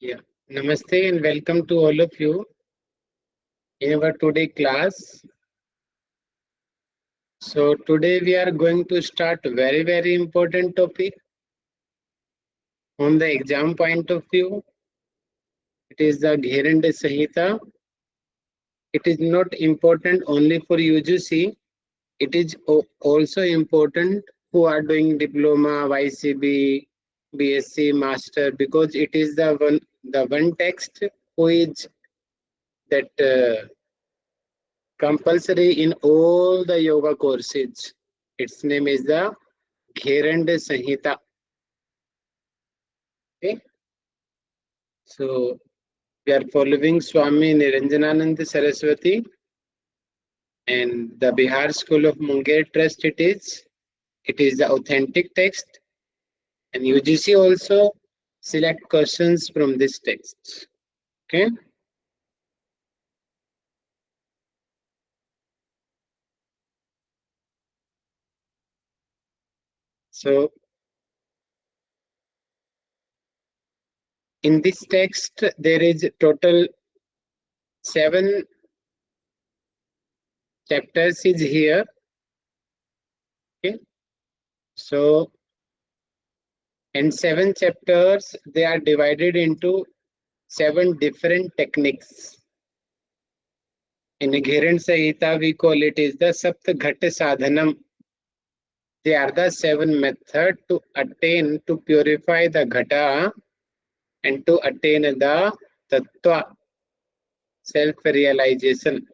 Yeah, Namaste and welcome to all of you in our today class. So today we are going to start very important topic on the exam point of view. It is the Gherand Samhita. It is not important only for UGC. It is also important who are doing diploma, YCB, BSc, master because it is the one text who is that compulsory in all the yoga courses. Its name is the Gherand Samhita. Okay, so we are following Swami Niranjananand Saraswati and the Bihar School of Munger Trust. It is the authentic text, and UGC also select questions from this text. Okay. So in this text, there is total 7 chapters is here. Okay. So, and 7 chapters, they are divided into 7 different techniques. In Gherand Sahita, we call it is the Sapt Ghat Sadhanam. They are the 7 methods to attain, to purify the Ghata and to attain the Tattva, self-realization.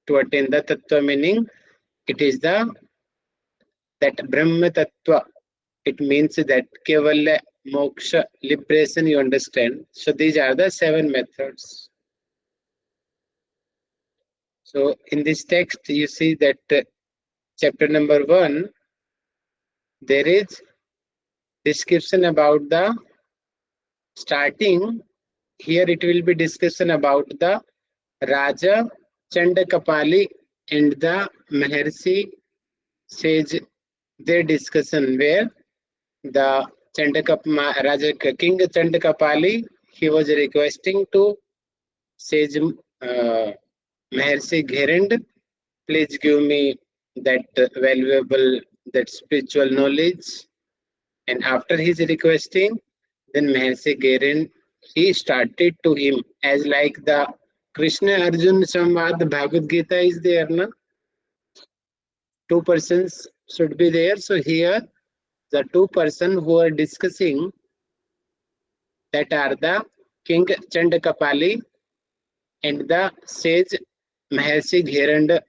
To attain the Tattva meaning, it is the that Brahma Tattva. It means that Kevala, Moksha, liberation, you understand. So these are the 7 methods. So in this text, you see that chapter number 1, there is description about the starting. Here it will be discussion about the Raja Chandakapali and the Maharshi sage. Their discussion where the Raja King Chandakapali, he was requesting to sage Maharshi Gherand, please give me that valuable, that spiritual knowledge. And after his requesting, then Maharshi Gherand, he started to him as like the Krishna Arjun Samvad Bhagavad Gita is there, na? 2 persons should be there. So here, the 2 persons who are discussing that are the King Chandakapali and the sage Maharshi Gherand.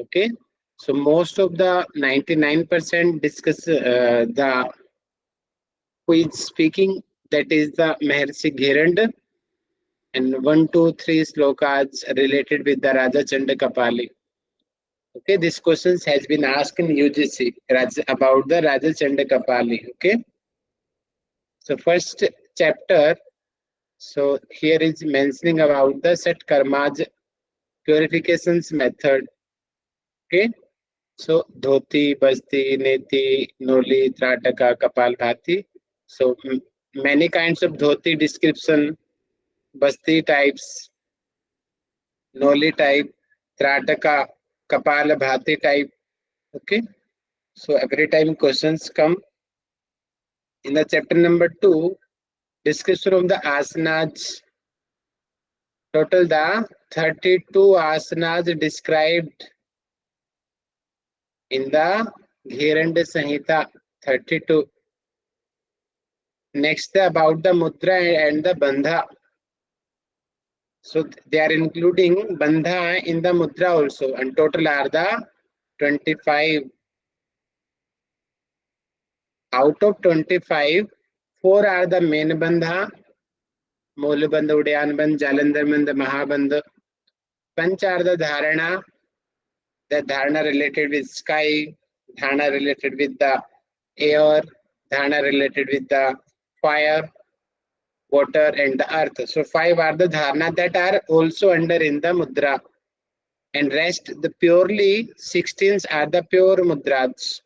Okay, so most of the 99% discuss the who is speaking, that is the Maharshi Gherand, and 1, 2, 3 slokas related with the Raja Chandakapali. Okay, this questions has been asked in UGC about the Raja Chandakapali. Okay, so first chapter. So here is mentioning about the Shatkarma's purifications method. Okay, so dhoti, basti, neti, noli, trataka, kapal bhati. So many kinds of dhoti description, basti types, noli type, trataka, kapal bhati type. Okay, so every time questions come in the chapter number 2, description of the asanas. Total the 32 asanas described in the Gherand Samhita, 32. Next about the mudra and the bandha. So they are including bandha in the mudra also, and total are the 25. Out of 25, 4 are the main bandha: Mool bandha, Udyan bandha, Jalandhar bandha, Mahabandha. Panch are the dharana related with sky, dharana related with the air, dharana related with the fire, water, and the earth. So 5 are the dharana that are also under in the mudra. And rest, the purely 16s are the pure mudras.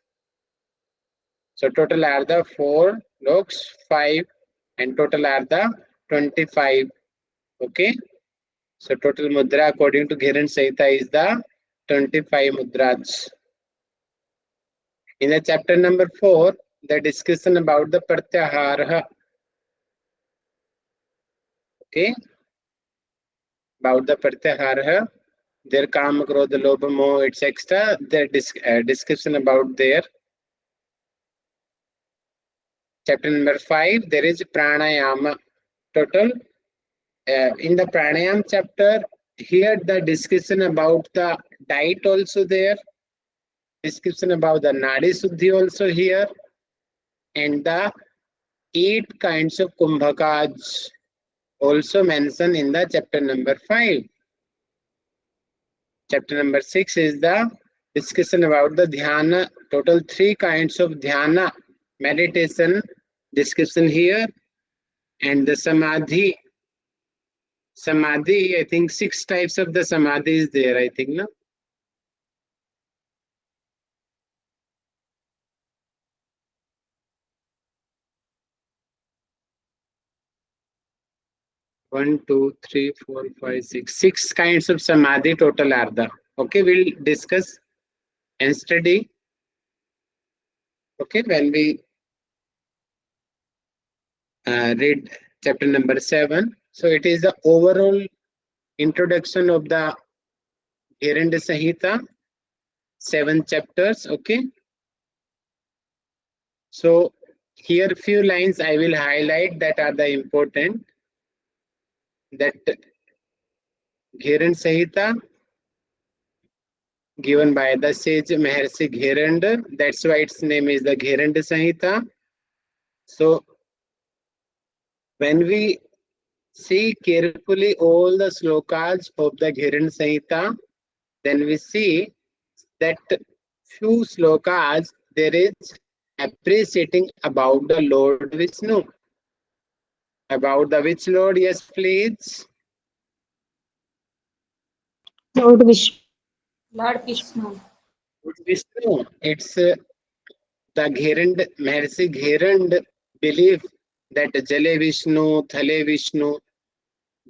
So total are the 4 looks, 5, and total are the 25. Okay. So total mudra according to Gherand Samhita is the 25 mudras. In the chapter number 4, the discussion about the pratyahara. Okay. About the pratyahara, their kama, krodha, lobha, moha, etc. Their description about their. Chapter number 5, there is pranayama. Total in the pranayam chapter, here the discussion about the diet also there, description about the nadi suddhi also here, and the 8 kinds of kumbhakas also mentioned in the chapter number 5. Chapter number 6 is the discussion about the dhyana, total 3 kinds of dhyana meditation description here, and the samadhi. Samadhi, I think 6 types of the samadhi is there, I think, no? One, two, three, four, five, six. 6 kinds of samadhi total are there. Okay, we'll discuss and study. Okay, when we read chapter number 7. So it is the overall introduction of the Gheranda Samhita, 7 chapters. Okay. So here few lines I will highlight that are the important. That Gheranda Samhita given by the sage Maharshi Gheranda. That's why its name is the Gheranda Samhita. So when we see carefully all the slokas of the Gheranda Samhita, then we see that few slokas there is appreciating about the Lord Vishnu. About the which Lord? Yes, please. Lord Vishnu. Lord Vishnu. Vishnu. It's the Gherand, Maharshi Gherand belief that Jale Vishnu, Thale Vishnu.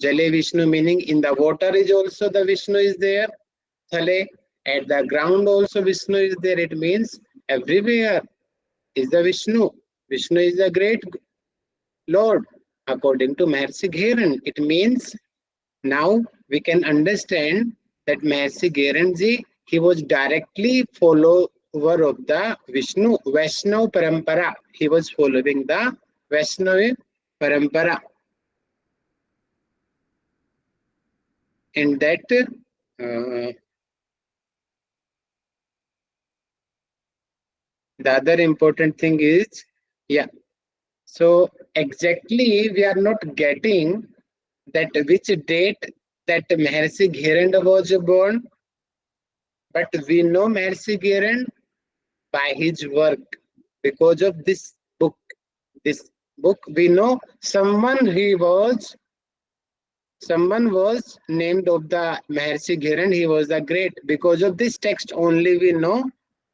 Jale Vishnu meaning in the water is also the Vishnu is there. Thale, at the ground also Vishnu is there. It means everywhere is the Vishnu. Vishnu is the great Lord. According to Maharshi Gherand, it means now we can understand that Mahasi Gherandji, he was directly follower of the Vishnu, Vaishnava Parampara. He was following the Vaishnava Parampara. And that the other important thing is, yeah, so exactly we are not getting that which date that Mahasi Gheranda was born, but we know Mahasi Gherand by his work. Because of this book, we know someone was named of the Maharshi Gherand. He was the great. Because of this text only we know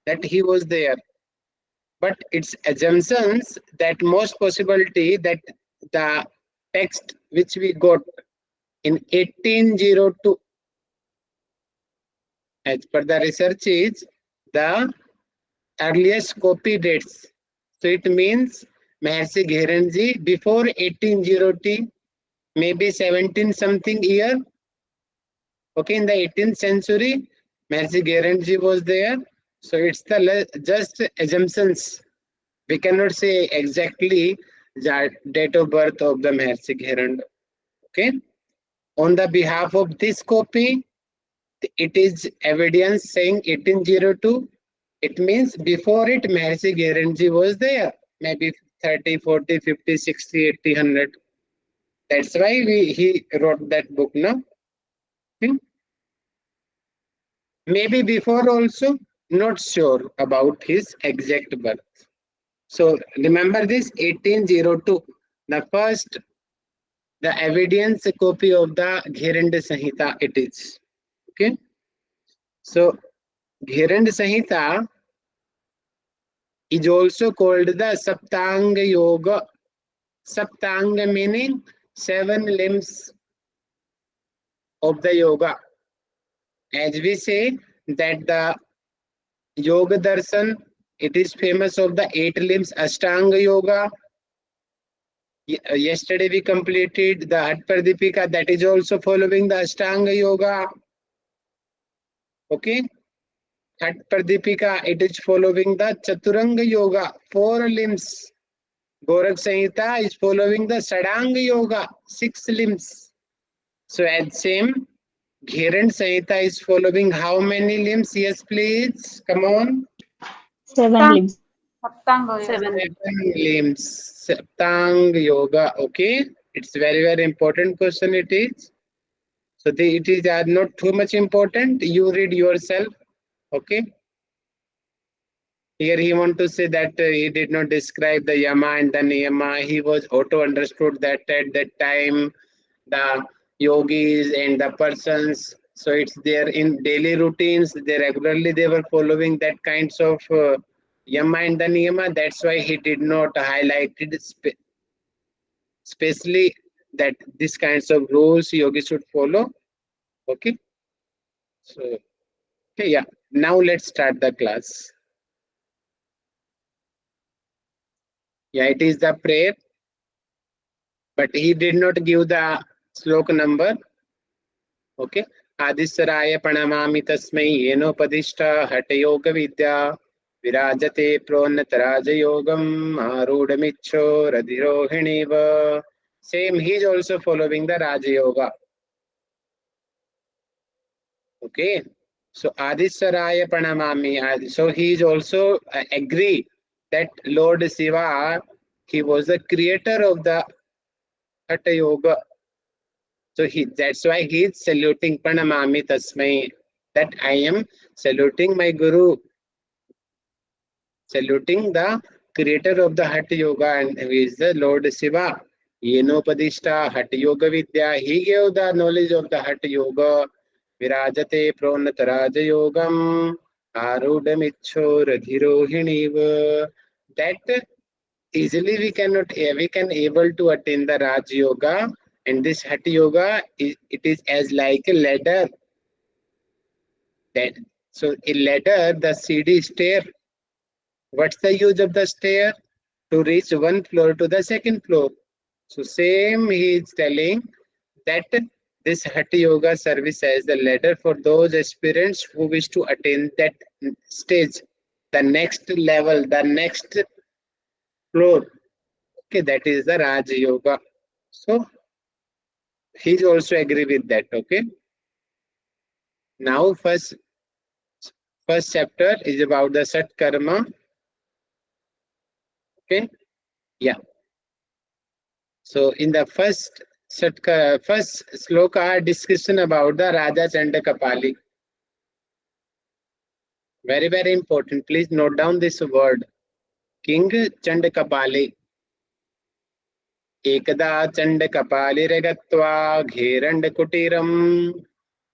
that he was there. But it's assumptions that most possibility that the text which we got in 1802, as per the research, is the earliest copy dates. So it means Mahasi Gherandji before 1802, maybe 17 something year. Okay, in the 18th century, Mahasi Gherandji was there. So it's the just assumptions. We cannot say exactly the date of birth of the Mahasi Gherand. Okay. On the behalf of this copy, it is evidence saying 1802. It means before it, Mahasi Gherandji was there. Maybe 30, 40, 50, 60, 80, 100. That's why he wrote that book, no? Hmm? Maybe before also, not sure about his exact birth. So remember this 1802, the first, the evidence copy of the Gheranda Samhita it is. Okay. So Gheranda Samhita is also called the Saptanga Yoga. Saptanga meaning 7 limbs of the yoga. As we say that the Yoga Darshan, it is famous of the 8 limbs Ashtanga Yoga. Yesterday we completed the Hat Pradipika, that is also following the Ashtanga Yoga. Okay. Hat Pradipika, it is following the Chaturanga Yoga, 4 limbs. Gorak Samhita is following the Sadanga Yoga, 6 limbs. So as same, Gherand Samhita is following how many limbs? Yes, please. Come on. 7 limbs. Saptanga Yoga. 7. 7 limbs. Saptang Yoga. Okay. It's very, very important question it is. So it is not too much important. You read yourself. Okay. Here he want to say that he did not describe the Yama and the Niyama. He was auto understood that at that time the yogis and the persons. So it's there in daily routines. They were following that kinds of Yama and the Niyama. That's why he did not highlight it especially that these kinds of rules yogis should follow. Okay. So okay, yeah. Now let's start the class. Yeah, it is the prayer, but he did not give the sloka number. Okay. Adisaraya pranamami tasmai yenopadiஷ்ట hatyoga vidya virajate pronataraja yogam arudamicho radhirohiniva. Same, he is also following the Raja Yoga. Okay. So Adisaraya pranamami. So he is also agree that Lord Shiva, he was the creator of the Hatha Yoga. So that's why he is saluting Pranamami Tasmai, that I am saluting my Guru, saluting the creator of the Hatha Yoga, and who is the Lord Shiva. Yenopadishta Hatha Yoga Vidya. He gave the knowledge of the Hatha Yoga. Virajate Pronataraja Yogam Arudamicho Radhirohiniva. That easily we can able to attain the Raj Yoga, and this Hatha Yoga it is as like a ladder. That so a ladder, the CD stair. What's the use of the stair? To reach one floor to the second floor. So same he is telling that this Hatha Yoga service as the ladder for those aspirants who wish to attain that stage, the next level, the next floor. Okay, that is the Raj Yoga. So he's also agree with that. Okay. Now first chapter is about the Shatkarma. Okay. Yeah. So in the first sloka discussion about the Raja Chanda Kapali. Very, very important. Please note down this word. King Chanda Kapali. एकदा चण्डकपालिरगत्वा घेरण्डकुटीरम्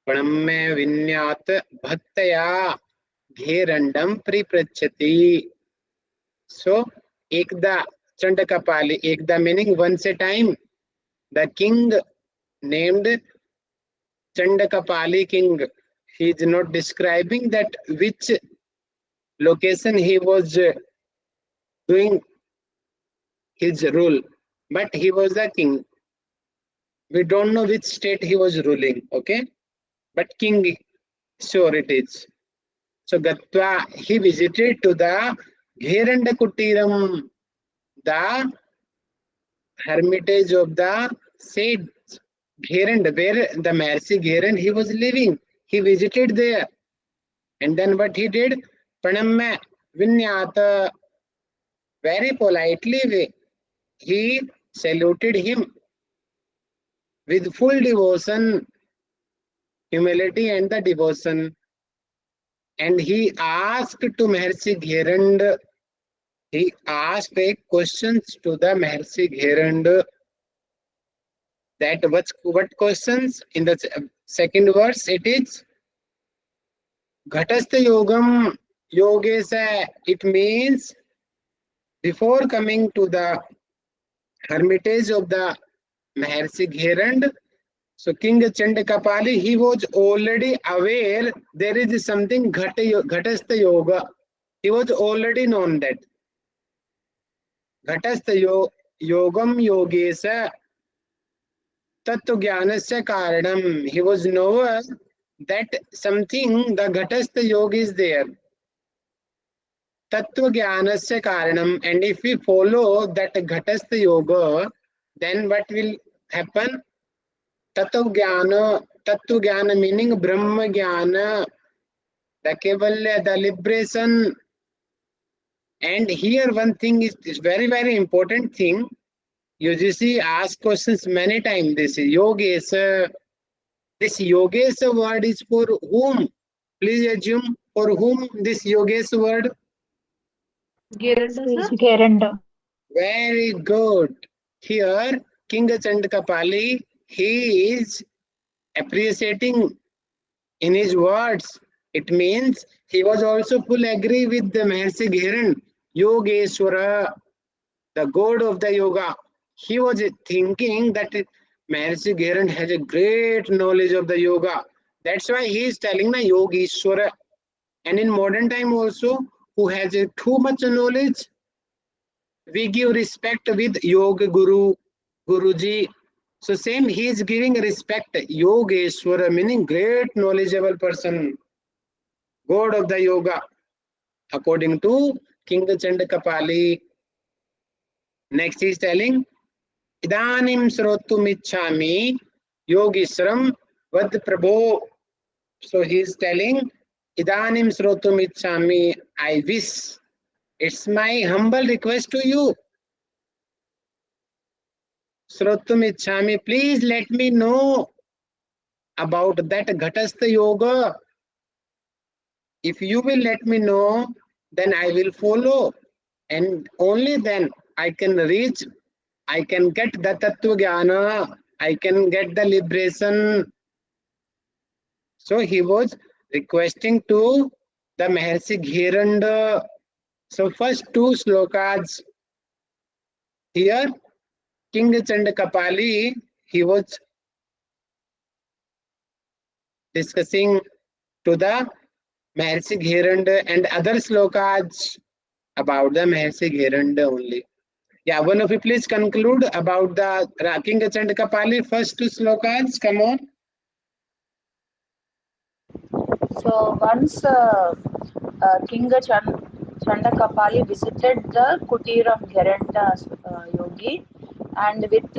प्रणम्य विन्यात भक्तया घेरण्डं परिपृच्छति. So ekda Chandakapali, ekda meaning once a time, the king named Chandakapali king. He is not describing that which location he was doing his rule, but he was the king. We don't know which state he was ruling, okay? But king, sure it is. So Gatwa, he visited to the Gheranda Kutiram, the hermitage of the said Gherand, where the Mercy Gherand he was living. He visited there. And then what he did? Pranamya Vinyata, very politely way. He saluted him with full devotion, humility and the devotion. And he asked to Mercy Gherand, he asked a questions to the Mercy Gherand. That what questions? In the second verse it is Ghatastha Yogam Yogesa. It means before coming to the hermitage of the Maharshi Gherand. So King Chandakapali, he was already aware there is something Ghatastha Yoga. He was already known that Ghatastha Yogam Yogesa Tattva Jnanasya Karanam. He was knower that something, the Ghatastha Yoga is there. Tattva Jnanasya Karanam. And if we follow that Ghatastha Yoga, then what will happen? Tattva Jnana meaning Brahma Jnana, the Kevalya, the liberation. And here one thing is very, very important thing. UGC ask questions many times. This Yogesa. This Yogesa word is for whom? Please assume for whom this Yogesa word? Gheranda, Is sir. Gheranda. Very good. Here, King Chandakapali, he is appreciating in his words. It means he was also full agree with the Maharshi Gherand, Yogeshwara, the god of the yoga. He was thinking that Maharshi Gherand has a great knowledge of the yoga. That's why he is telling the Yogeshwara. And in modern time also, who has a too much knowledge, we give respect with Yoga Guru, Guruji. So same, he is giving respect, Yogeshwara, meaning great knowledgeable person, god of the yoga, according to King Chandakapali. Next he is telling, Idanim Srotumichami Yogisram Vad Prabho. So he is telling, Idanim Srotumichami, I wish, it's my humble request to you. Srotumichami, please let me know about that Ghatastha Yoga. If you will let me know, then I will follow. And only then I can reach, I can get the Tattva Jnana, I can get the liberation. So he was requesting to the Maharshi Gheranda. So first two slokas here, King Chandakapali, he was discussing to the Maharshi Gheranda, and other slokas about the Maharshi Gheranda only. Yeah, one of you please conclude about the King Chandakapali first two slokas. Come on. So once King Chandakapali visited the kutir of Gheranda yogi, and with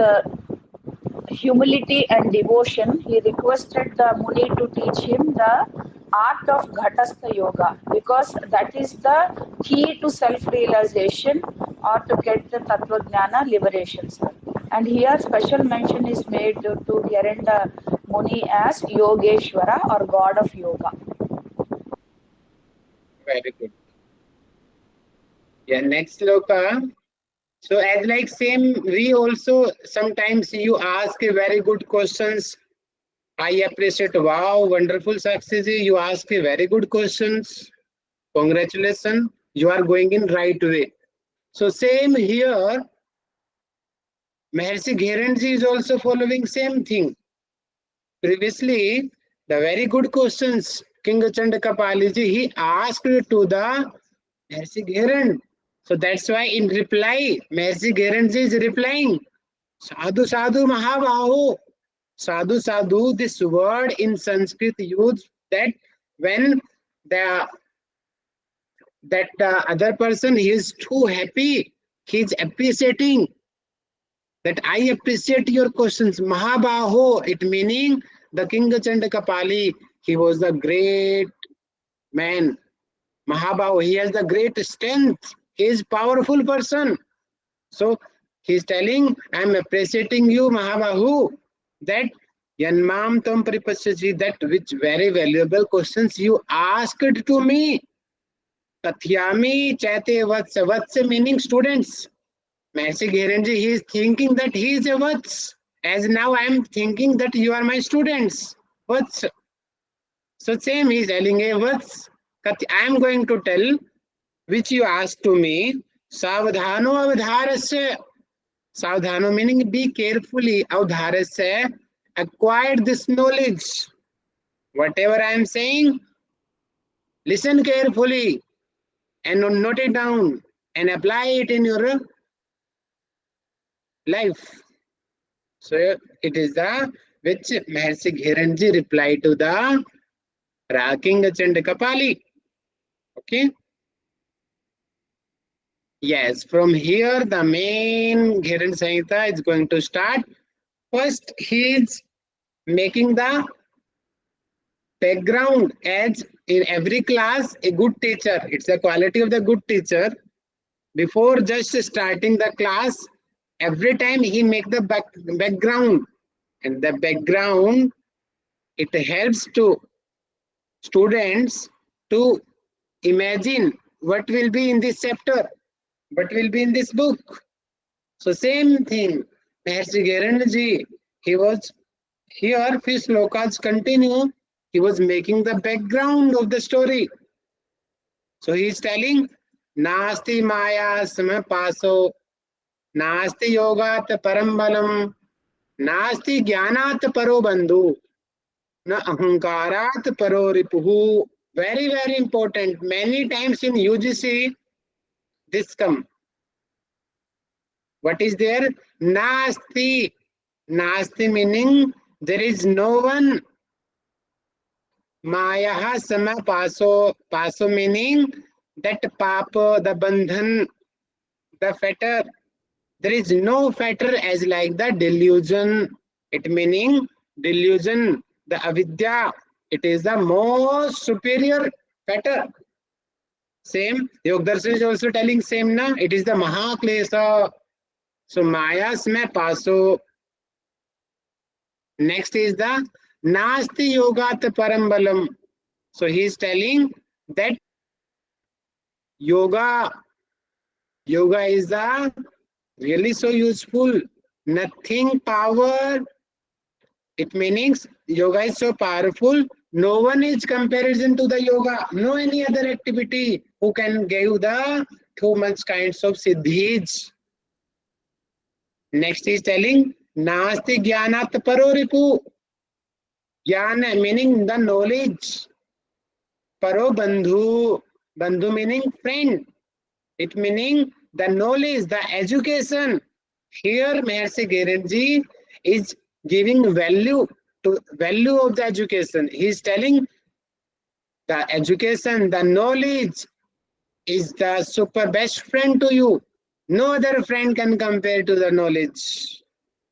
humility and devotion, he requested the Muni to teach him the art of Ghatastha Yoga, because that is the key to self-realization or to get the Tattva Jnana liberation. Sir. And here special mention is made to Gheranda Muni as Yogeshwara or God of Yoga. Very good. Yeah, next sloka. So as like same, we also sometimes you ask a very good questions. I appreciate. Wow, wonderful success. You ask a very good questions. Congratulations. You are going in right way. So same here. Maharshi Gherandji is also following same thing. Previously, the very good questions King Chandakapali ji he asked to the Maharshi Gherand. So that's why in reply, Maharshi Gherand ji is replying, Sadhu Sadhu Mahabahu. Sadhu Sadhu, this word in Sanskrit used that when the other person he is too happy, he is appreciating that I appreciate your questions. Mahabaho, it meaning the King Chandakapali, he was the great man. Mahabaho, he has the great strength. He is powerful person. So he's telling, I am appreciating you, Mahabahu, that Yanmam Tam Pripasyaji, that which very valuable questions you asked to me. Tathyami Chate Vatsa, Vatsa meaning students. Maharshi Gherandji, he is thinking that he is a Vats. As now I am thinking that you are my students. Vats. So same he is telling a Vats. I am going to tell which you asked to me. Savadhano avadharasya. Savdhano meaning be carefully. Avdhare se acquire this knowledge. Whatever I am saying, listen carefully and note it down and apply it in your life. So it is the which Maharshi Gherandji replied to the King Chandakapali. Okay. Yes, from here the main Gherand Samhita is going to start. First, he is making the background as in every class a good teacher. It's the quality of the good teacher. Before just starting the class, every time he make the background, and the background it helps to students to imagine what will be in this chapter, what will be in this book. So same thing, Maharshi Gherandji, he was here, few slokas continue, he was making the background of the story. So he is telling, Nasti Maya Samapaso, Nasti Yogat Parambalam, Nasti Gyanat Paro Bandhu, Na Ahankarat Paro Ripuhu. Very, very important. Many times in UGC, this come. What is there? Nasti. Nasti meaning there is no one. Mayaha sama paso. Paso meaning that papa, the bandhan, the fetter. There is no fetter as like the delusion. It meaning delusion, the avidya. It is the most superior fetter. Same. Yogdarshan is also telling same na. It is the Mahaklesa. So Mayas me paso. Next is the Nasti Yogat Parambalam. So he is telling that yoga is the really so useful. Nothing power. It means yoga is so powerful. No one is comparison to the yoga. No any other activity who can give the too much kinds of siddhis. Next is telling Nasti Gyanat Paro Ripu. Jnana meaning the knowledge. Paro Bandhu. Bandhu meaning friend. It meaning the knowledge, the education. Here Maharshi Gherandji is giving value to value of the education. He is telling the education, the knowledge is the super best friend to you. No other friend can compare to the knowledge.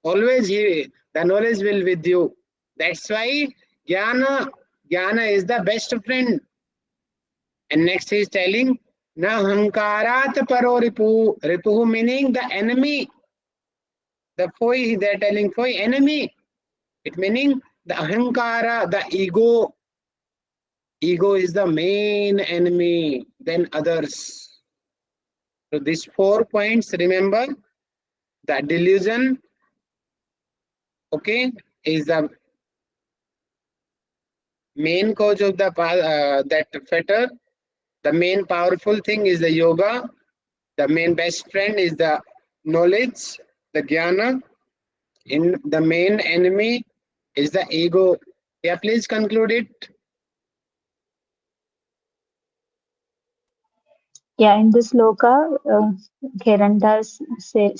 Always the knowledge will with you. That's why Jnana is the best friend. And next he is telling, Na hankarat paro ripu. Ripu meaning the enemy. The foe, they are telling foe, enemy. It meaning the ahankara, the ego. Ego is the main enemy, then others. So these 4 points, remember, the delusion, okay, is the main cause of the that fetter. The main powerful thing is the yoga. The main best friend is the knowledge, the jnana. In the main enemy is the ego. Yeah, please conclude it. Yeah, in this loka, Gheranda is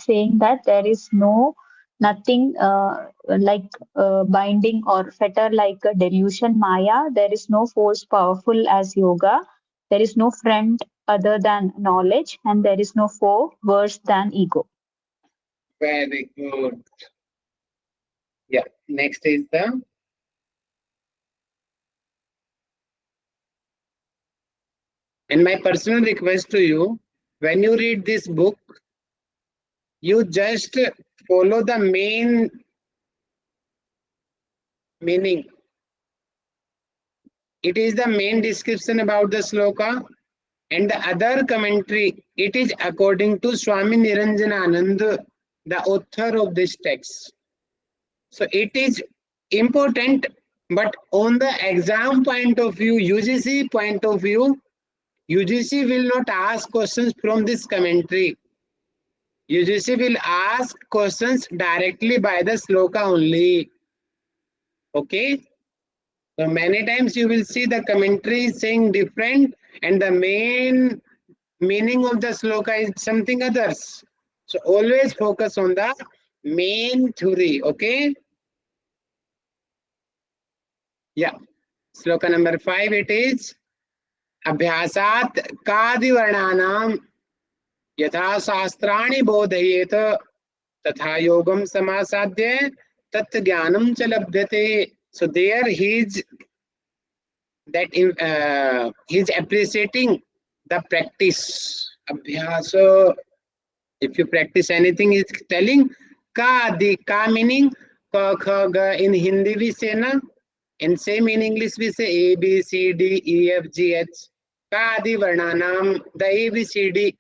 saying that there is nothing like binding or fetter like a delusion, Maya. There is no force powerful as yoga. There is no friend other than knowledge, and there is no foe worse than ego. Very good. Yeah, next is the and my personal request to you, when you read this book, you just follow the main meaning. It is the main description about the sloka, and the other commentary, it is according to Swami Niranjananand, the author of this text. So it is important, but on the exam point of view, UGC point of view, UGC will not ask questions from this commentary. UGC will ask ask questions directly by the sloka only. Okay. So many times you will see the commentary saying different and the main meaning of the sloka is something others. So always focus on the main theory. Okay. Yeah. Sloka number 5 it is अभ्यासात् कादिवर्णानां यथा शास्त्राणि बोधयेत तथा योगम समासाद्य तत्ज्ञानम च लभ्यते. So there he's appreciating the practice. Abhyasa. If you practice anything, he's telling ka meaning ka kha ga. In Hindi we say na, and same in English we say A B C D E F G H. Ka varnanam, the A B C D.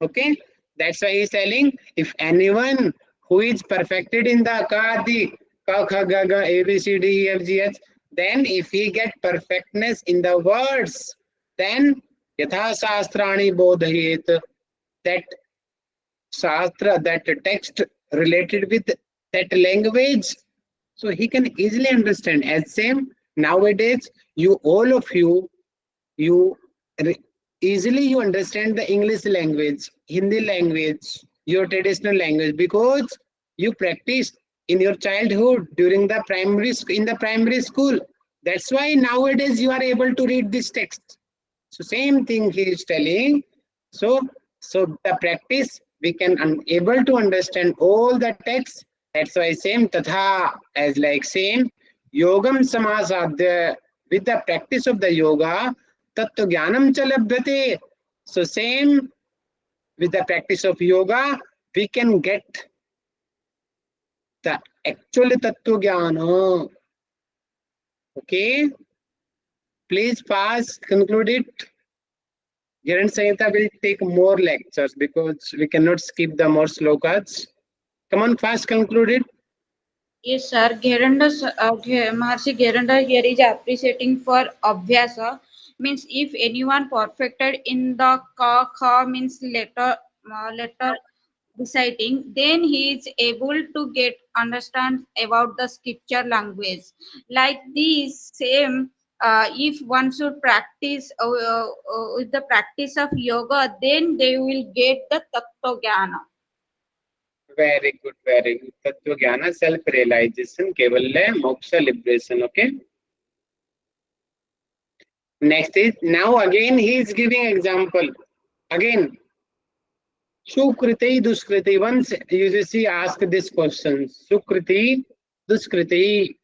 Okay, that's why he's telling if anyone who is perfected in the Kadi, Ka, Kha, Ga, Ga, A, B, C, D, E, F, G, H, then if he get perfectness in the words, then Yatha Shastrani Bodhayet, that Shastra, that text related with that language, so he can easily understand. As same nowadays, you all of you easily you understand the English language, Hindi language, your traditional language because you practiced in your childhood during the primary school. That's why nowadays you are able to read this text. So same thing he is telling. So the practice we can able to understand all the text. That's why same tatha as like same yogam samasadya with the practice of the yoga tattva jnanam cha labhyate. So same with the practice of yoga we can get the actual tattva jnana. Okay, please fast conclude it. Gherand Samhita will take more lectures because we cannot skip the more slokas. Come on, fast conclude it. Yes, sir. Gheranda, Maharshi Gheranda here is appreciating for Abhyasa. Means if anyone perfected in the ka kha means letter reciting, then he is able to get understand about the scripture language. Like this same, if one should practice with the practice of yoga, then they will get the tattva jnana. Very good, very good. Tattva Jnana, self-realization, Kevalya, Moksha, liberation. Okay. Next is, now again he is giving example. Again, Sukriti, Duskriti. Once you see ask this question. Sukriti, Duskriti.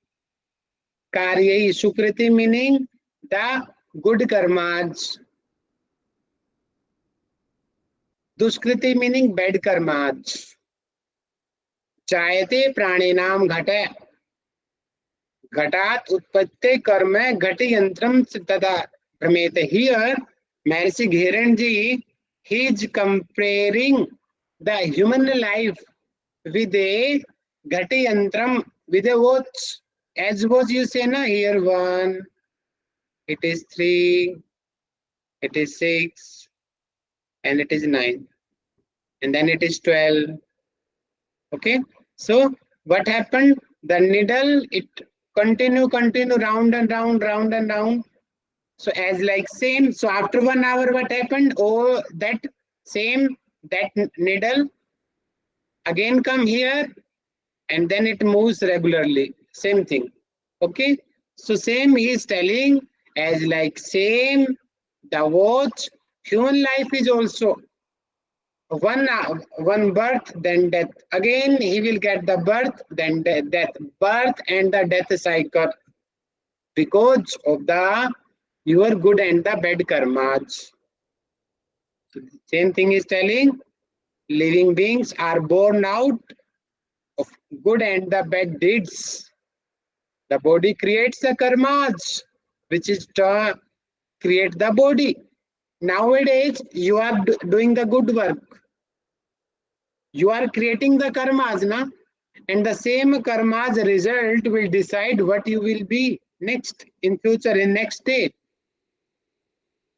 Karya, Sukriti meaning the good karmas. Duskriti meaning bad karmas. Jayate प्राणिनाम घटे घटात उत्पत्ति कर्म घटी यंत्रम तदा प्रमेत. Here Maharishi Gherand ji, he is comparing the human life with a घटी यंत्रम, with a watch. As was you say na, here 1, it is 3, it is 6, and it is 9, and then it is 12. Okay, so what happened? The needle it continue round and round. So as like same. So after 1 hour, what happened? Oh, that same that needle again come here, and then it moves regularly. Same thing. Okay. So same he is telling as like same the watch. Human life is also one birth then death. Again he will get the birth then death, birth and the death cycle because of the your good and the bad karmas. So same thing is telling living beings are born out of good and the bad deeds. The body creates the karmas which is to create the body. Nowadays you are doing the good work, you are creating the karmas, na? And the same karma's result will decide what you will be next in future, in next day.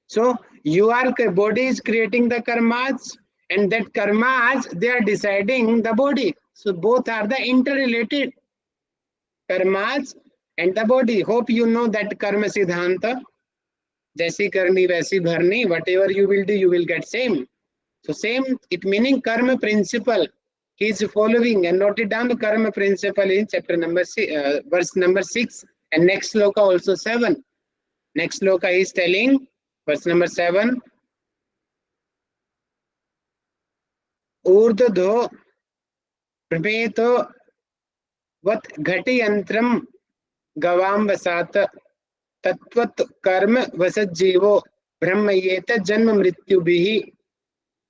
So your body is creating the karmas and that karmas, they are deciding the body. So both are the interrelated, karmas and the body. Hope you know that karma siddhanta. जैसी करनी वैसी भरनी, whatever you will do, you will get same. So same, it meaning karma principle. He is following and note it down. The karma principle in chapter number verse number 6, and next sloka also 7. Next sloka is telling, verse number 7. ऊर्ध्वो प्रमेतो वत घटी यंत्रम गवाम वसात तत्वत कर्म वसत जीवो ब्रह्मयेत जन्म मृत्यु भी.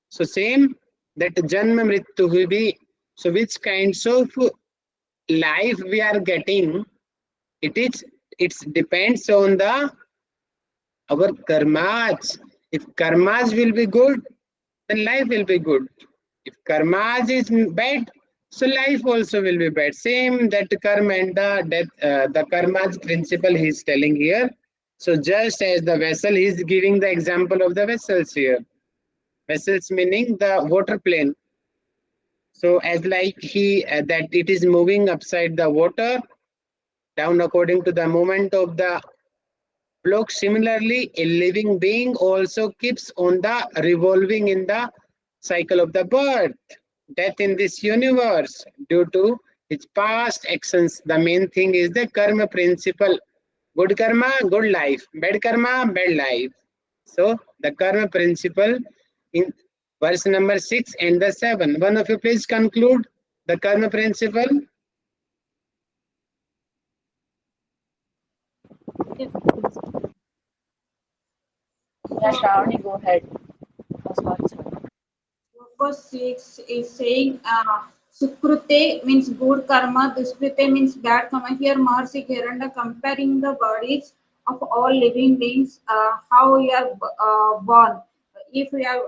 So same, that janma mrityu bhi. So which kinds of life we are getting, it depends on the our karmas. If karmas will be good, then life will be good. If karmas is bad, so life also will be bad. Same that karma and the death, the karmas principle he is telling here. So just as the vessel, he is giving the example of the vessels here. Vessels meaning the water plane. So as like that it is moving upside the water down according to the movement of the block. Similarly, a living being also keeps on the revolving in the cycle of the birth, death in this universe due to its past actions. The main thing is the karma principle. Good karma, good life. Bad karma, bad life. So the karma principle in verse number 6 and the 7. One of you please conclude the karma principle. Yeah, Shravani, go ahead. Oh, sorry. Verse 6 is saying Sukrute means good karma, Duskrute means bad karma. Here Mahasi Gheranda comparing the bodies of all living beings, how we are born. If we are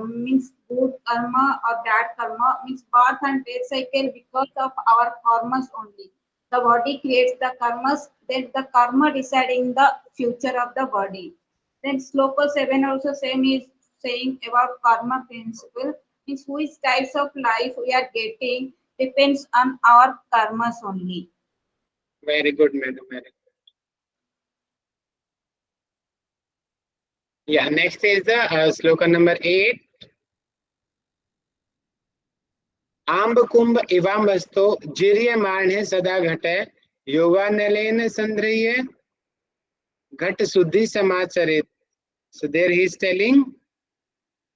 means good karma or bad karma, means birth and death cycle because of our karmas only. The body creates the karmas, then the karma deciding the future of the body. Then sloka 7 also same is saying about karma principle, means which types of life we are getting depends on our karmas only. Very good, madam. Very good. Yeah, next is the sloka number 8. आंब कुंभ इवामस्तो जिर्यमाणे सदा घटे योगानलेन संद्रिये घट शुद्धि समाचरित. So there he is telling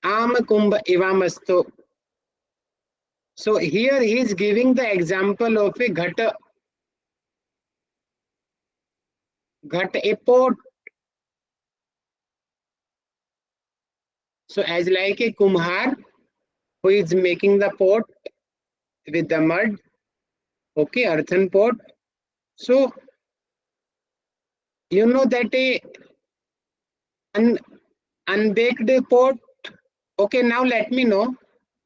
Am kumbh ivamasto. So here he is giving the example of a ghat, a pot. So as like a kumhar who is making the pot with the mud, okay, earthen pot. So you know that a unbaked pot. Okay, now let me know.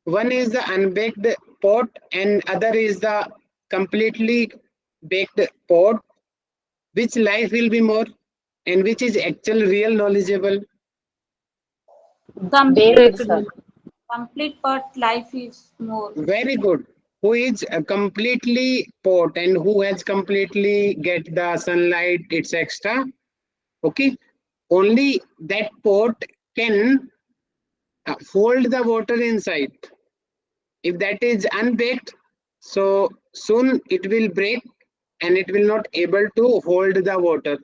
One is the unbaked pot and other is the completely baked pot. Which life will be more and which is actual real knowledgeable? Baked, Complete, sir. complete but life is more. Very good. Who is completely pot and who has completely get the sunlight, it's extra. Okay. Only that pot can hold the water inside. If that is unbaked, so soon it will break and it will not able to hold the water.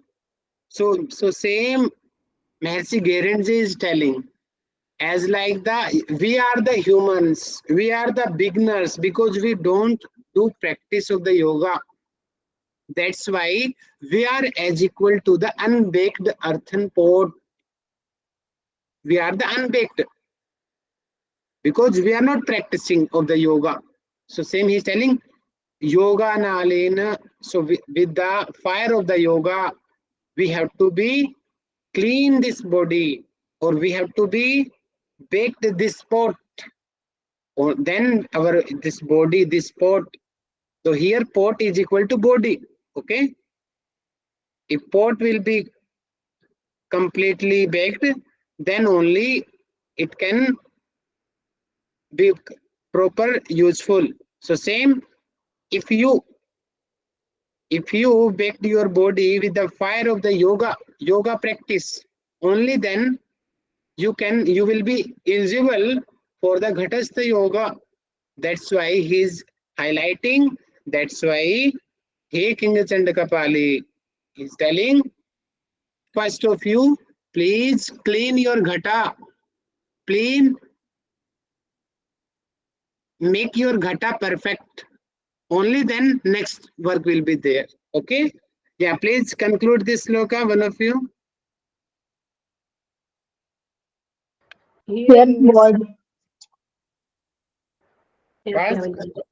So same Mahasi Gherand is telling, as like we are the humans, we are the beginners because we don't do practice of the yoga. That's why we are as equal to the unbaked earthen pot. We are the unbaked because we are not practicing of the yoga. So same he's telling yoga nalena. So with the fire of the yoga, we have to be clean this body, or we have to be baked this pot. Or then our this body, this pot. So here pot is equal to body. Okay. If pot will be completely baked, then only it can be proper useful. So same, if you baked your body with the fire of the yoga practice, only then you will be eligible for the Ghatastha yoga. That's why he's highlighting. That's why he King Chandakapali is telling, first of you, please clean your ghata. Clean, make your ghata perfect. Only then next work will be there. Okay? Yeah, please conclude this sloka, one of you. Here Here, in this, body. okay, I Yes. will continue.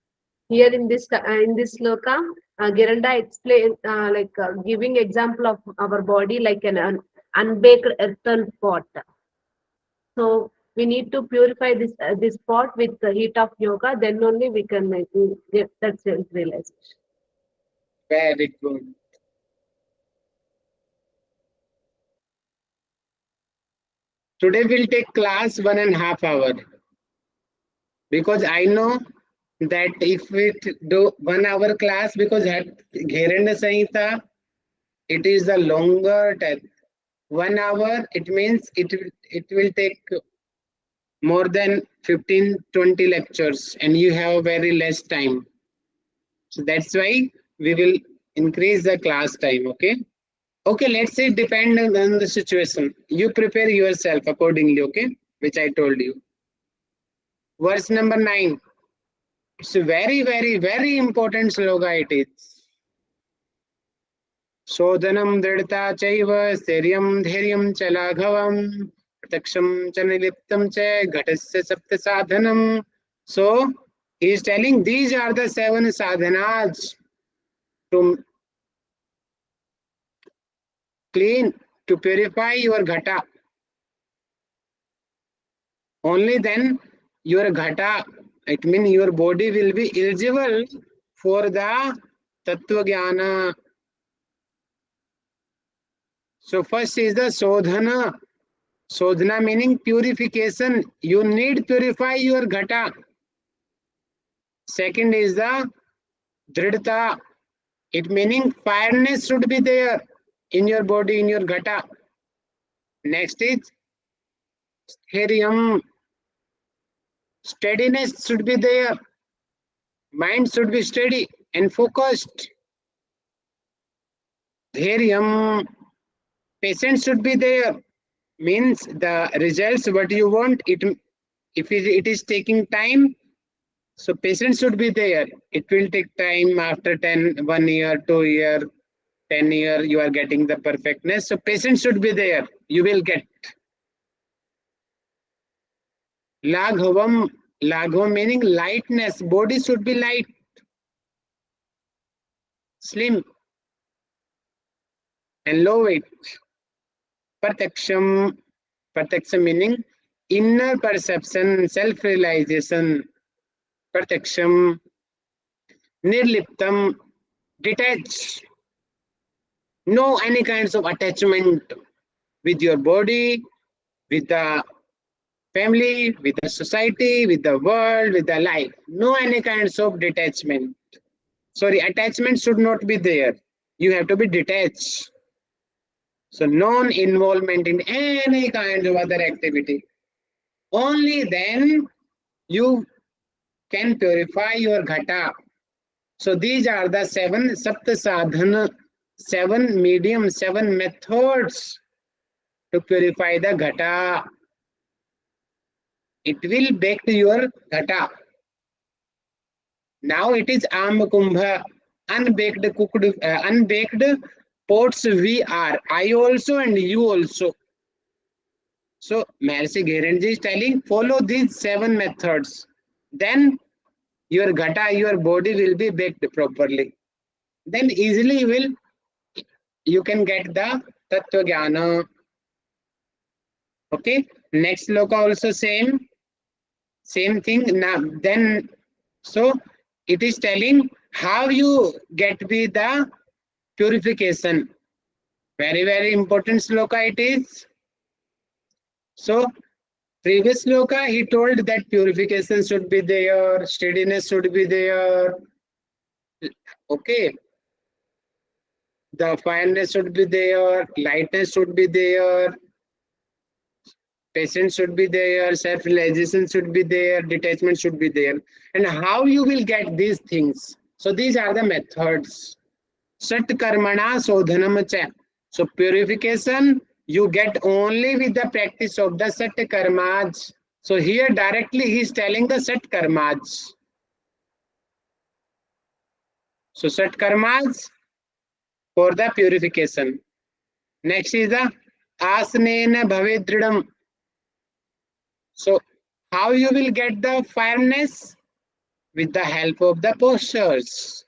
Here in this sloka, Gheranda explain giving example of our body like an unbaked earthen pot. So we need to purify this pot with the heat of yoga. Then only we can get that self realization. Very good. Today we'll take class 1.5 hours, because I know that if we do 1 hour class, because Gheranda Samhita, it is the longer time. 1 hour, it means it will take more than 15-20 lectures, and you have very less time. So that's why we will increase the class time. Okay. Okay, let's say depend on the situation. You prepare yourself accordingly, okay? Which I told you. Verse number 9. It's a very, very, very important sloga it is. Sodhanam dridta chaiva steryam dhairyam cha laghavam prataksham cha niliptam cha ghatasya sapta sadhanam. So he is telling these are the 7 sadhanas to clean, to purify your ghata. Only then your ghata, it means your body will be eligible for the tattva jnana. So first is the sodhana. Sodhana meaning purification. You need purify your ghata. Second is the dridta. It meaning fireness should be there in your body, in your ghata. Next is sthairyam. Steadiness should be there. Mind should be steady and focused. Dhairyam. Patience should be there. Means the results what you want, it if it is taking time, so patience should be there. It will take time. After 1 year, 2 year, 10 year, you are getting the perfectness. So patience should be there. You will get. Laghavam. Laghavam meaning lightness. Body should be light, slim, and low weight. Prataksham. Prataksham meaning inner perception, self-realization. Prataksham. Nirliptam. Detached. No any kinds of attachment with your body, with the family, with the society, with the world, with the life. No any kinds of detachment. Sorry, attachment should not be there. You have to be detached. So non-involvement in any kind of other activity. Only then you can purify your ghata. So these are the 7 sapta sadhana, 7 medium, 7 methods to purify the ghata. It will bake your ghata. Now it is Amkumbha, unbaked cooked, unbaked pots we are. I also and you also. So Maharishi Gherand is telling, follow these 7 methods. Then your ghata, your body will be baked properly. Then easily you can get the Tattva Jnana. Okay. Next loka also same thing. Now then, so it is telling how you get with the purification. Very, very important sloka it is. So Previous sloka, he told that purification should be there, steadiness should be there. Okay. The fineness should be there, lightness should be there, patience should be there, self-realization should be there, detachment should be there. And how you will get these things? So these are the methods. Shatkarmana sodhanam cha. So purification you get only with the practice of the Shatkarmas. So here directly he is telling the Shatkarmas. So Shatkarmas for the purification. Next is the Asanena Bhavedridam. So how you will get the firmness? With the help of the postures.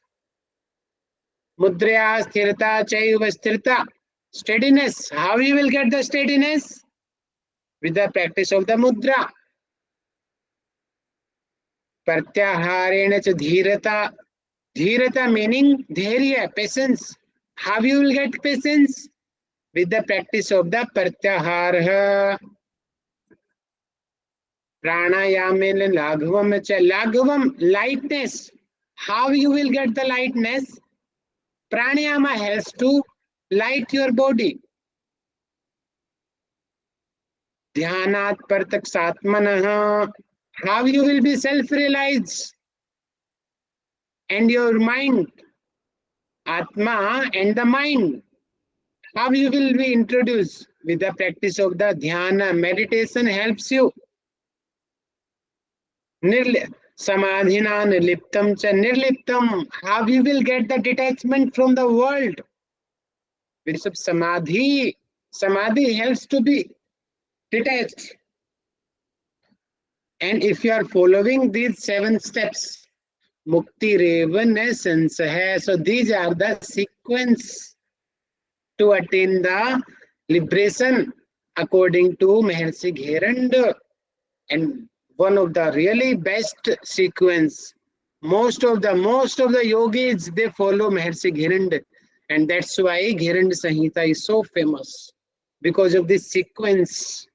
Mudrya sthirta chaiva sthirta. Steadiness. How you will get the steadiness? With the practice of the mudra. Pratyaharena cha dhirata. Dhirata meaning dharya, patience. How you will get patience? With the practice of the pratyahara. Pranayama laghavam cha. Laghavam, lightness. How you will get the lightness? Pranayama helps to light your body. Dhyanat partaksatmanah. How you will be self-realized? And your mind. Atma and the mind. How you will be introduced? With the practice of the dhyana. Meditation helps you. Samadhina nirliptam cha. Nirliptam. How you will get the detachment from the world? With samadhi. Samadhi helps to be detached. And if you are following these 7 steps, Mukti Revan essence hai. So these are the sequence to attain the liberation according to Maharshi Gherand. And one of the really best sequence. Most of the yogis, they follow Maharshi Gherand. And that's why Gherand Samhita is so famous. Because of this sequence.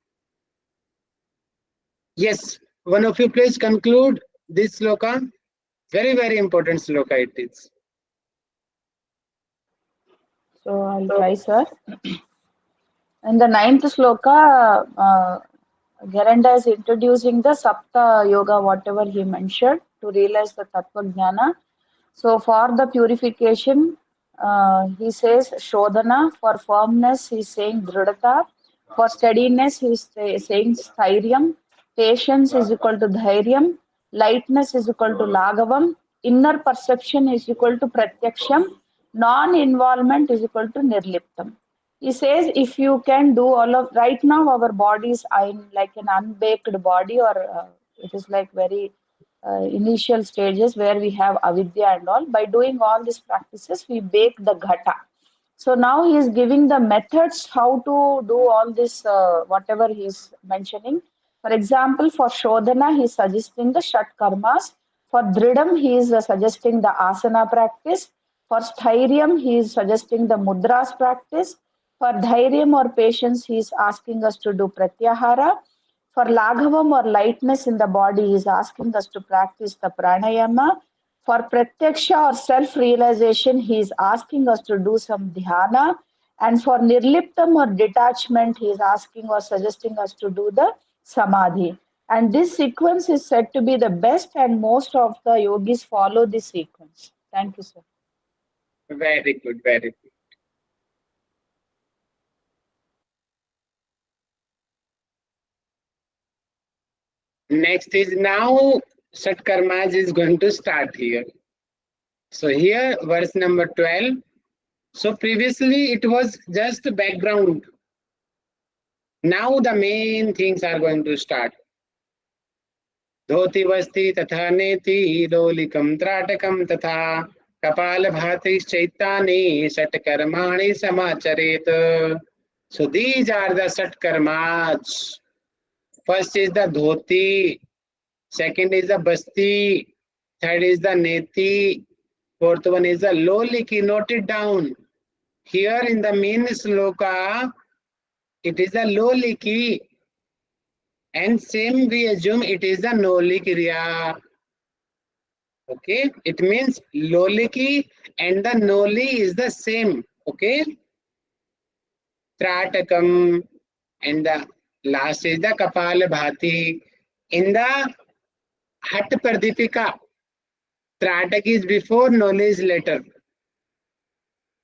Yes, one of you please conclude this sloka. Very, very important sloka it is. So I'll try, sir. In the 9th sloka, Gheranda is introducing the Sapta Yoga, whatever he mentioned, to realize the Tattva Jnana. So for the purification, he says Shodhana. For firmness, he is saying Dridata. For steadiness, he is saying Sthiryam. Patience is equal to Dhairyam. Lightness is equal to Lagavam. Inner perception is equal to Pratyaksham. Non-involvement is equal to Nirliptam. He says if you can do all of right now, our bodies are in like an unbaked body, or it is like very initial stages where we have avidya and all. By doing all these practices, we bake the ghata. So now he is giving the methods how to do all this, whatever he is mentioning. For example, for Shodhana, he is suggesting the Shatkarmas. For Dridam, he is suggesting the asana practice. For Sthiryam, he is suggesting the mudras practice. For Dhairyam or patience, he is asking us to do Pratyahara. For Laghavam or lightness in the body, he is asking us to practice the pranayama. For Pratyaksha or self-realization, he is asking us to do some dhyana. And for Nirliptam or detachment, he is asking or suggesting us to do the samadhi. And this sequence is said to be the best, and most of the yogis follow this sequence. Thank you, sir. Very good, very good. Next is now Shatkarmas is going to start here. So here verse number 12. So previously it was just background. Now the main things are going to start. धोती वस्ति तथा नेति लोलिकं त्राटकं तथा कपालभातिश्चैतानि षट्कर्माणि समाचरेत. So these are the Shatkarmas. First is the dhoti, second is the basti, third is the neti, fourth one is the loliki. Note it down. Here in the main sloka, it is the loliki. And same we assume it is the Noli Kriya. Okay, it means Loliki and the Noli is the same. Okay, Tratakam and the last is the Kapala Bhati. In the Hat Pradipika, Tratak is before, Noli is later.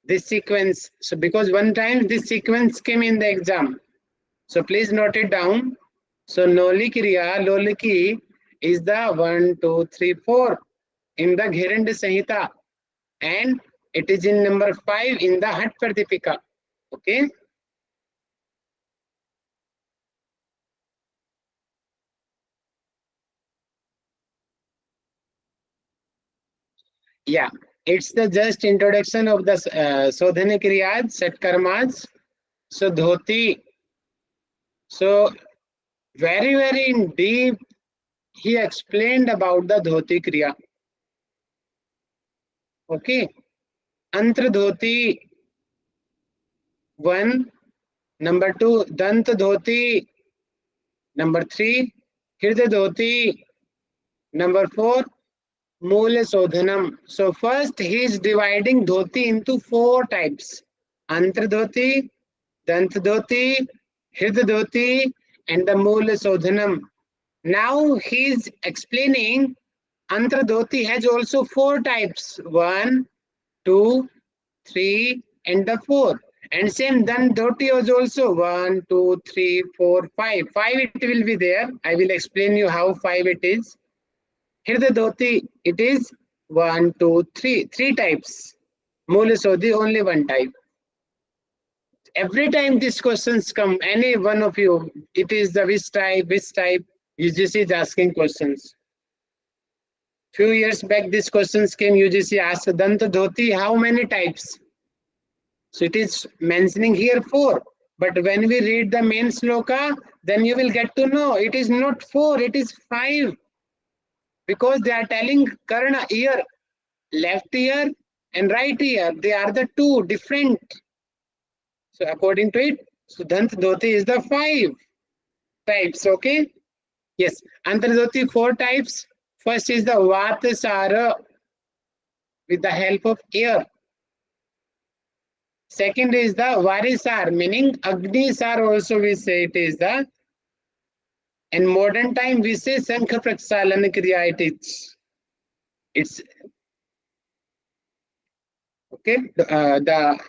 This sequence, so because one time this sequence came in the exam, so please note it down. So Noli Kriya, Loliki is the 1, 2, 3, 4 in the Gherand Samhita, and it is in number 5 in the Hat Pradipika. Okay. Yeah, it's the just introduction of the Sodhani Kriyas, Shatkarmas. So Dhoti. So very in deep he explained about the Dhoti Kriya. Okay. Antra Dhoti 1, number 2, Dant Dhoti, number 3, Hirday Dhoti, number 4, Moola Sodhanam. So first he is dividing dhoti into 4 types. Antra dhoti, Dant dhoti, Hirday dhoti, and the Moola Sodhanam. Now he is explaining Antra dhoti has also 4 types. 1, 2, 3, and the 4. And same then dhoti was also 1, 2, 3, 4, 5. 5 it will be there. I will explain you how 5 it is. Here the dhoti, it is 1, 2, 3. 3 types. Moola sodhi, only 1 type. Every time these questions come, any one of you, it is the which type, UGC is asking questions. Few years back, these questions came, UGC asked, Danta dhoti, how many types? So it is mentioning here 4. But when we read the main sloka, then you will get to know it is not 4, it is 5. Because they are telling Karna ear, left ear and right ear, they are the 2 different. So according to it, Sudhant dhoti is the 5 types. Okay. Yes. Antar dhoti 4 types. First is the Vatasara with the help of air. Second is the Varisar, meaning Agnisar also we say it is the. In modern time we say Sankha Praksalana Kriya it is. It's okay.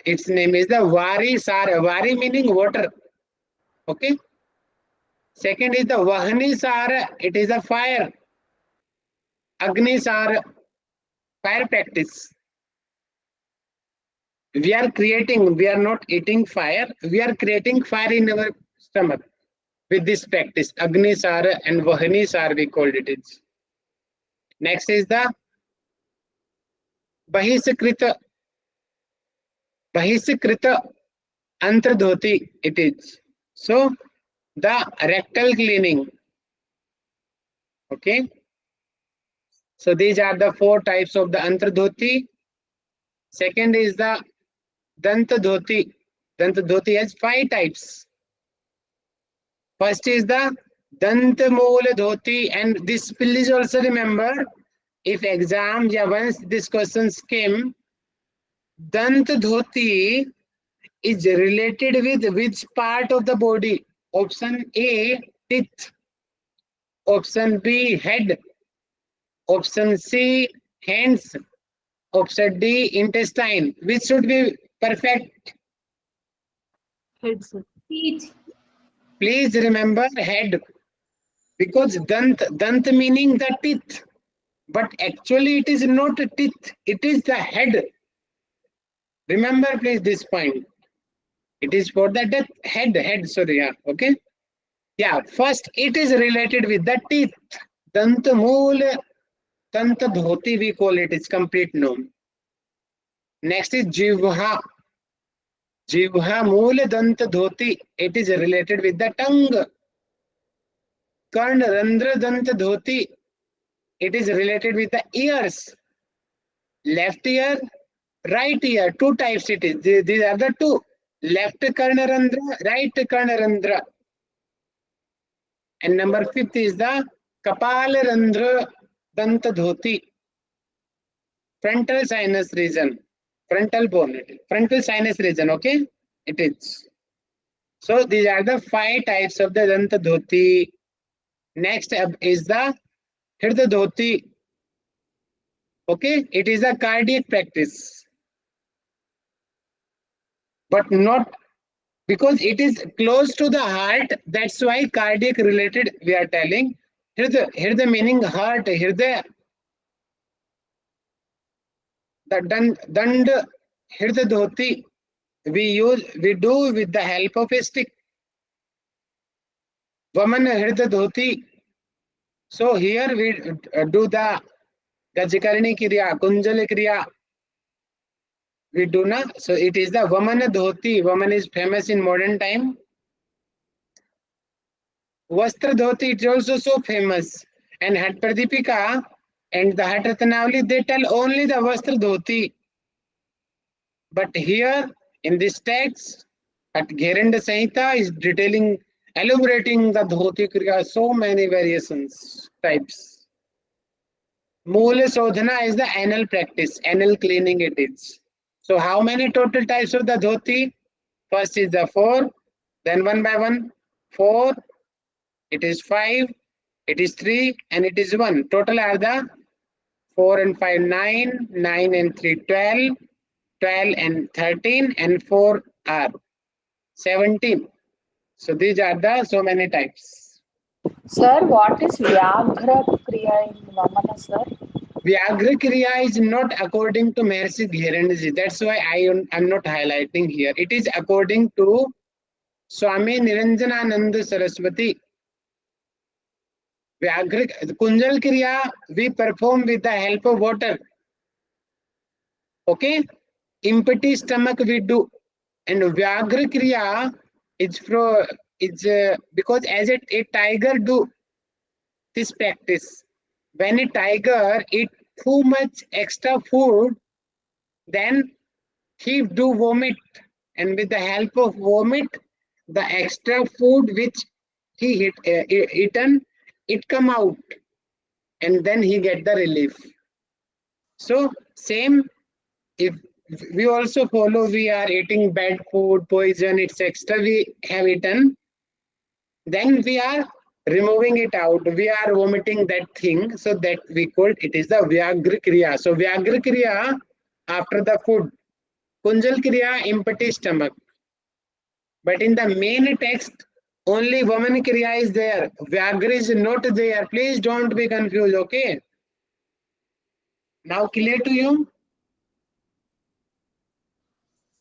Its name is the Varisar. Vari meaning water. Okay. Second is the Vahnisar. It is a fire. Agnisar, fire practice. We are not eating fire. We are creating fire in our stomach with this practice. Agnisar and Vahnisar we called it. Next is the Bahisakrita. Bahisakrita Antradhoti it is. So the rectal cleaning. Okay. So these are the 4 types of the Antradhoti. Second is the Danta dhoti. Danta dhoti has 5 types. First is the Danta Moola dhoti, and this please also remember, if exam, yeah, once these questions came, Danta dhoti is related with which part of the body? Option A, teeth. Option B, head. Option C, hands. Option D, intestine. Which should be perfect? Head, sir. Teeth. Please remember head. Because dant meaning the teeth. But actually it is not a teeth. It is the head. Remember please this point. It is for the death. Head, sorry. Yeah, okay. Yeah, first it is related with the teeth. Dant mool, dant dhoti we call it. It's complete name. Next is jivha. Jivha mool dant dhoti. It is related with the tongue. Karna randra dant dhoti. It is related with the ears. Left ear, right ear. 2 types it is. These are the 2. Left Karnarandra, right Karnarandra. And number 5th is the Kapala Randhra Danta Dhoti. Frontal sinus region. Frontal bone. Frontal sinus region, okay? It is. So these are the 5 types of the Danta Dhoti. Next up is the Hridaya Dhoti. Okay, it is a cardiac practice, but not because it is close to the heart. That's why cardiac related we are telling. Hridaya meaning heart. Hridaya, the dand Hridaya Dhoti we do with the help of a stick. Vaman Hridaya Dhoti. So here we do the Gajakarni Kriya, Kunjali Kriya. We do not. So it is the Vamana Dhoti. Vaman is famous in modern time. Vastra Dhoti is also so famous. And Hat Pradipika and the Hat Ratnavali, they tell only the Vastra Dhoti. But here in this text, at Gheranda Samhita is detailing, elaborating the Dhoti Kriya, so many variations, types. Mula Sodhana is the anal practice, anal cleaning it is. So how many total types of the dhoti? First is the 4, then one by one, 4, it is 5, it is 3, and it is 1. Total are the 4 and 5, 9, 9 and 3, 12, 12 and 13, and 4 are 17. So these are the so many types. Sir, what is Vyaghra Kriya in Vamana, sir? Vyagra Kriya is not according to Maharishi Gherand. That's why I am not highlighting here. It is according to Swami Niranjanananda Saraswati. Vyagra Kunjal Kriya we perform with the help of water. Okay? Empty stomach we do. And Vyagra Kriya is because as a tiger do this practice. When a tiger eat too much extra food, then he do vomit, and with the help of vomit, the extra food which he eaten, it come out, and then he get the relief. So same, if we also follow, we are eating bad food, poison, it's extra we have eaten, then we are removing it out. We are vomiting that thing, so that we call it is the Vyagra Kriya. So Vyagra Kriya after the food. Kunjal Kriya, empty stomach. But in the main text, only woman Kriya is there. Vyagra is not there. Please don't be confused, okay? Now clear to you?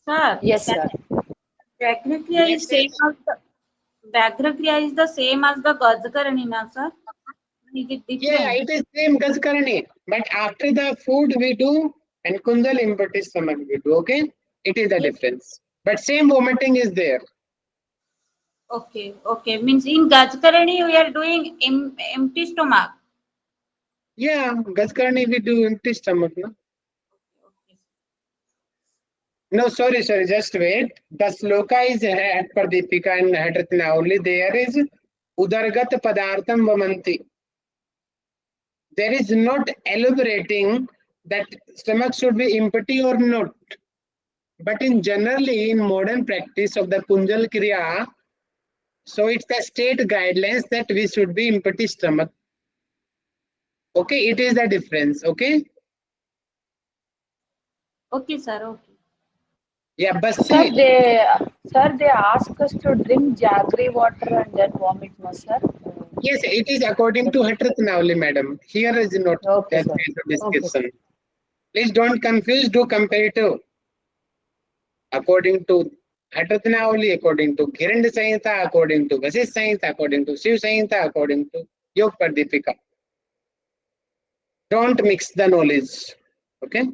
Sir, Yes, sir. Vyagra is same as the Vyagra is the same as the Gajkarani, na sir? Is it Yeah, different? it is same Gajkarani. But after the food we do, and Kunjal empty stomach we do, okay? It is the difference. But same vomiting is there. Okay, okay. Means in Gajkarani we are doing empty stomach. Yeah, Gajkarani we do empty stomach, no? Okay. No, sorry, just wait. The sloka is at Pradipika and Hadratina only. There is Udargat Padartham Vamanti. There is not elaborating that stomach should be empty or not. But in generally, in modern practice of the Kunjal Kriya, so it's the state guidelines that we should be empty stomach. Okay, it is the difference. Okay. Okay, sir. Okay. Yeah, Sir, Basti. they ask us to drink jaggery water and then vomit, no, sir? Yes, it is according to Hadratina only, madam. Here is not Okay, that sir. kind of Okay, sir. discussion. Please don't confuse, do comparative. According to Hadratina only, according to Gherand Samhita, according to Vasisth Samhita, according to Shiv Samhita, according to Yog Pradipika. Don't mix the knowledge. Okay?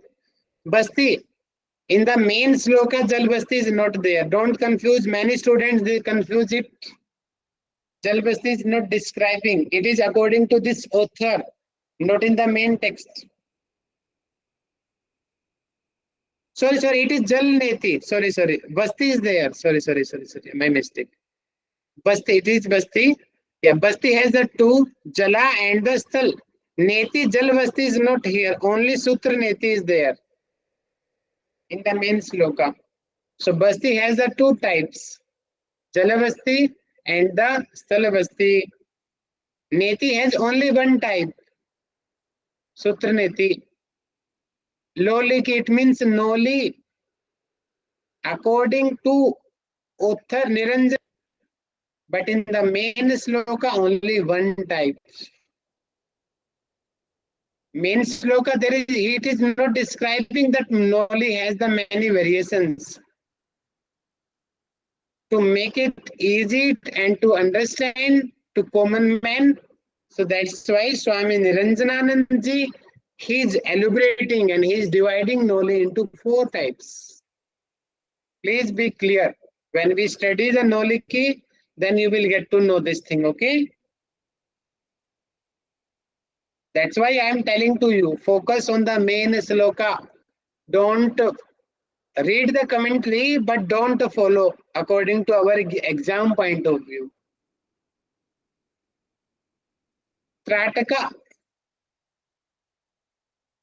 Basti, in the main sloka, Jal Basti is not there. Don't confuse. Many students, they confuse it. Jal Basti is not describing. It is according to this author, not in the main text. Sorry, it is Jal Neti. Sorry. Basti is there. Sorry. My mistake. Basti, it is Basti. Yeah, Basti has the two, Jala and the Sthal. Neti Jal Basti is not here. Only Sutra Neti is there in the main sloka. So Basti has the two types, Jalavasti and the Sthalavasti. Neti has only one type, Sutra Neti. Lolik, it means Noli. According to Uthar Niranjan, but in the main sloka, only one type. Main sloka, there is, it is not describing that Noli has the many variations. To make it easy and to understand to common man, so that's why Swami Niranjananand ji, he is elaborating and he is dividing Noli into four types. Please be clear. When we study the Noli ki, then you will get to know this thing, okay? That's why I am telling to you, focus on the main sloka. Don't read the commentary, but don't follow according to our exam point of view. Trataka.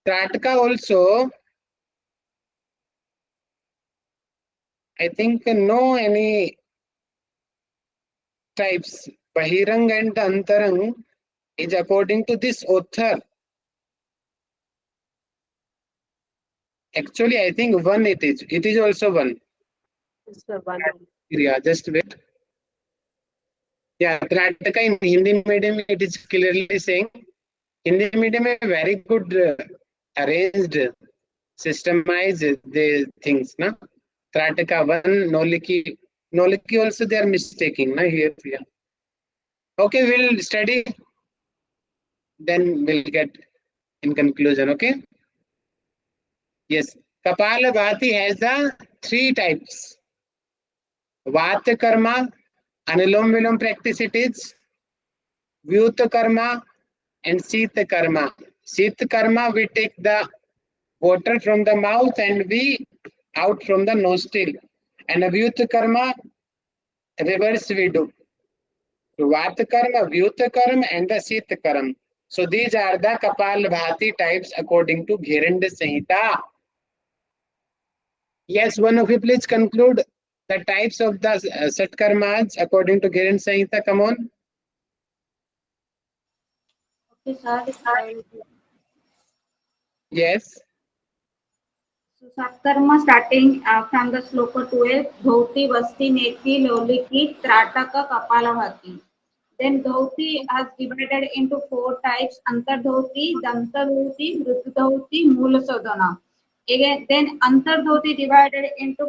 Trataka also, I think no any types. Bahirang and Antarang is according to this author. Actually, I think one it is. It is also one. It's the one. Yeah, just wait. Yeah, Trataka in Hindi medium, it is clearly saying Hindi medium is very good arranged, systemized the things, na? Trataka one, Noliki. Noliki also they are mistaking, na? Here, yeah. Okay, we'll study. Then we'll get in conclusion, okay? Yes, Kapalabhati has the three types. Vata karma, Anulom Vilom practice it is. Vyuta karma and Sita karma. Sita karma, we take the water from the mouth and we out from the nostril. And Vyuta karma, reverse we do. Vata karma, Vyuta karma and the Sita karma. So these are the Kapalabhati types according to Gheranda Samhita. Yes, one of you please conclude the types of the Shatkarmas according to Gheranda Samhita. Come on. Okay, sir. Yes. So Shatkarma starting from the sloka 12, Dhoti, Vasti, Neti, Loliki, Trataka, Kapalabhati. Then Dhoti has divided into four types, Antardhoti, Dantadhoti, Vrutadhoti, Moolasodhana. Again, then Antardhoti divided into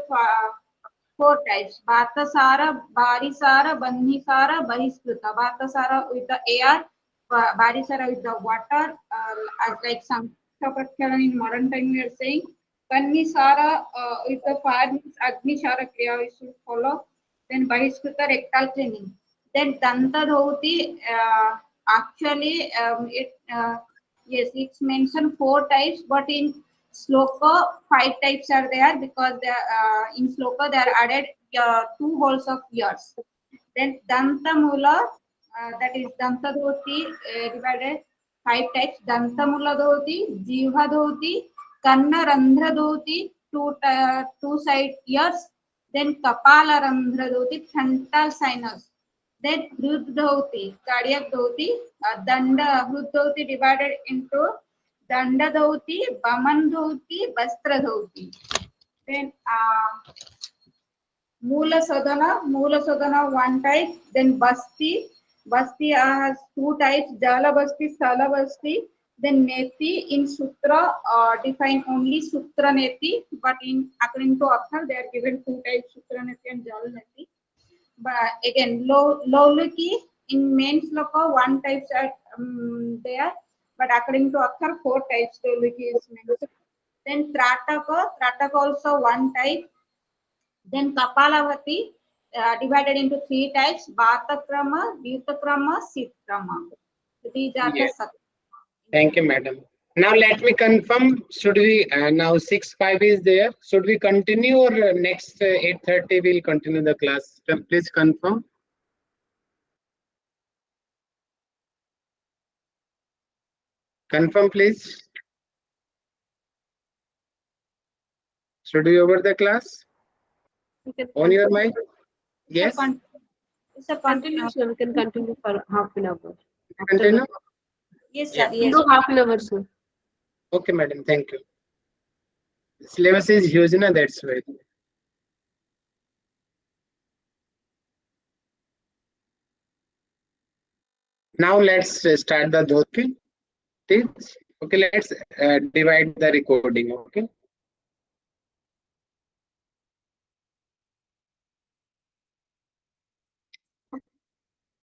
four types, Bhatasara, Barisara, Bandhisara, Bahiskruta. Bhatasara with the air, Barisara with the water, as like some in modern time we are saying. Kannisara with the fire means Agni-shara Kriya we should follow. Then Bahiskruta rectal cleaning. Then Danta Dhoti, actually yes, it's mentioned four types, but in sloka five types are there because in sloka they are added two holes of ears. Then Danta Mula, that is Danta Dhoti divided five types. Danta Mula Dhoti, Jiva Dhoti, Kanna Randhra Dhoti, two side ears. Then Kapala Randhra Dhoti, frontal sinus. Then Hrud Dhoti, cardiac Dhoti, Danda Hrud Dhoti divided into Danda Dhoti, Baman Dhoti, Bastra Dhoti. Then Moola Sadhana one type, then Basti. Basti has two types, Jala Basti, Sala Basti. Then Neti in Sutra define only Sutra Neti, but in according to Akhar, they are given two types, Sutra Neti and Jala Neti. But again, Loliki in main sloka, one types are there, but according to Akhar, four types Loliki is mentioned. Then Trataka also one type. Then Kapalavati divided into three types, Bhatakrama, Vyutakrama, Sitkrama. So these are the Yes. Thank you, Satkrama. madam. Now let me confirm. Should we now 6:05 is there? Should we continue or next 8:30 we'll continue the class? Please confirm. Confirm, please. Should we over the class? We can On your continue. mic? Yes. It's a Continue, sir. We can continue for half an hour. After Continue. the Yes, Yeah. sir. we'll Yes. do half an hour, sir. Okay, madam. Thank you. Syllabus is huge, na, that's why. Now let's start the Dhoki. Okay, let's divide the recording. Okay.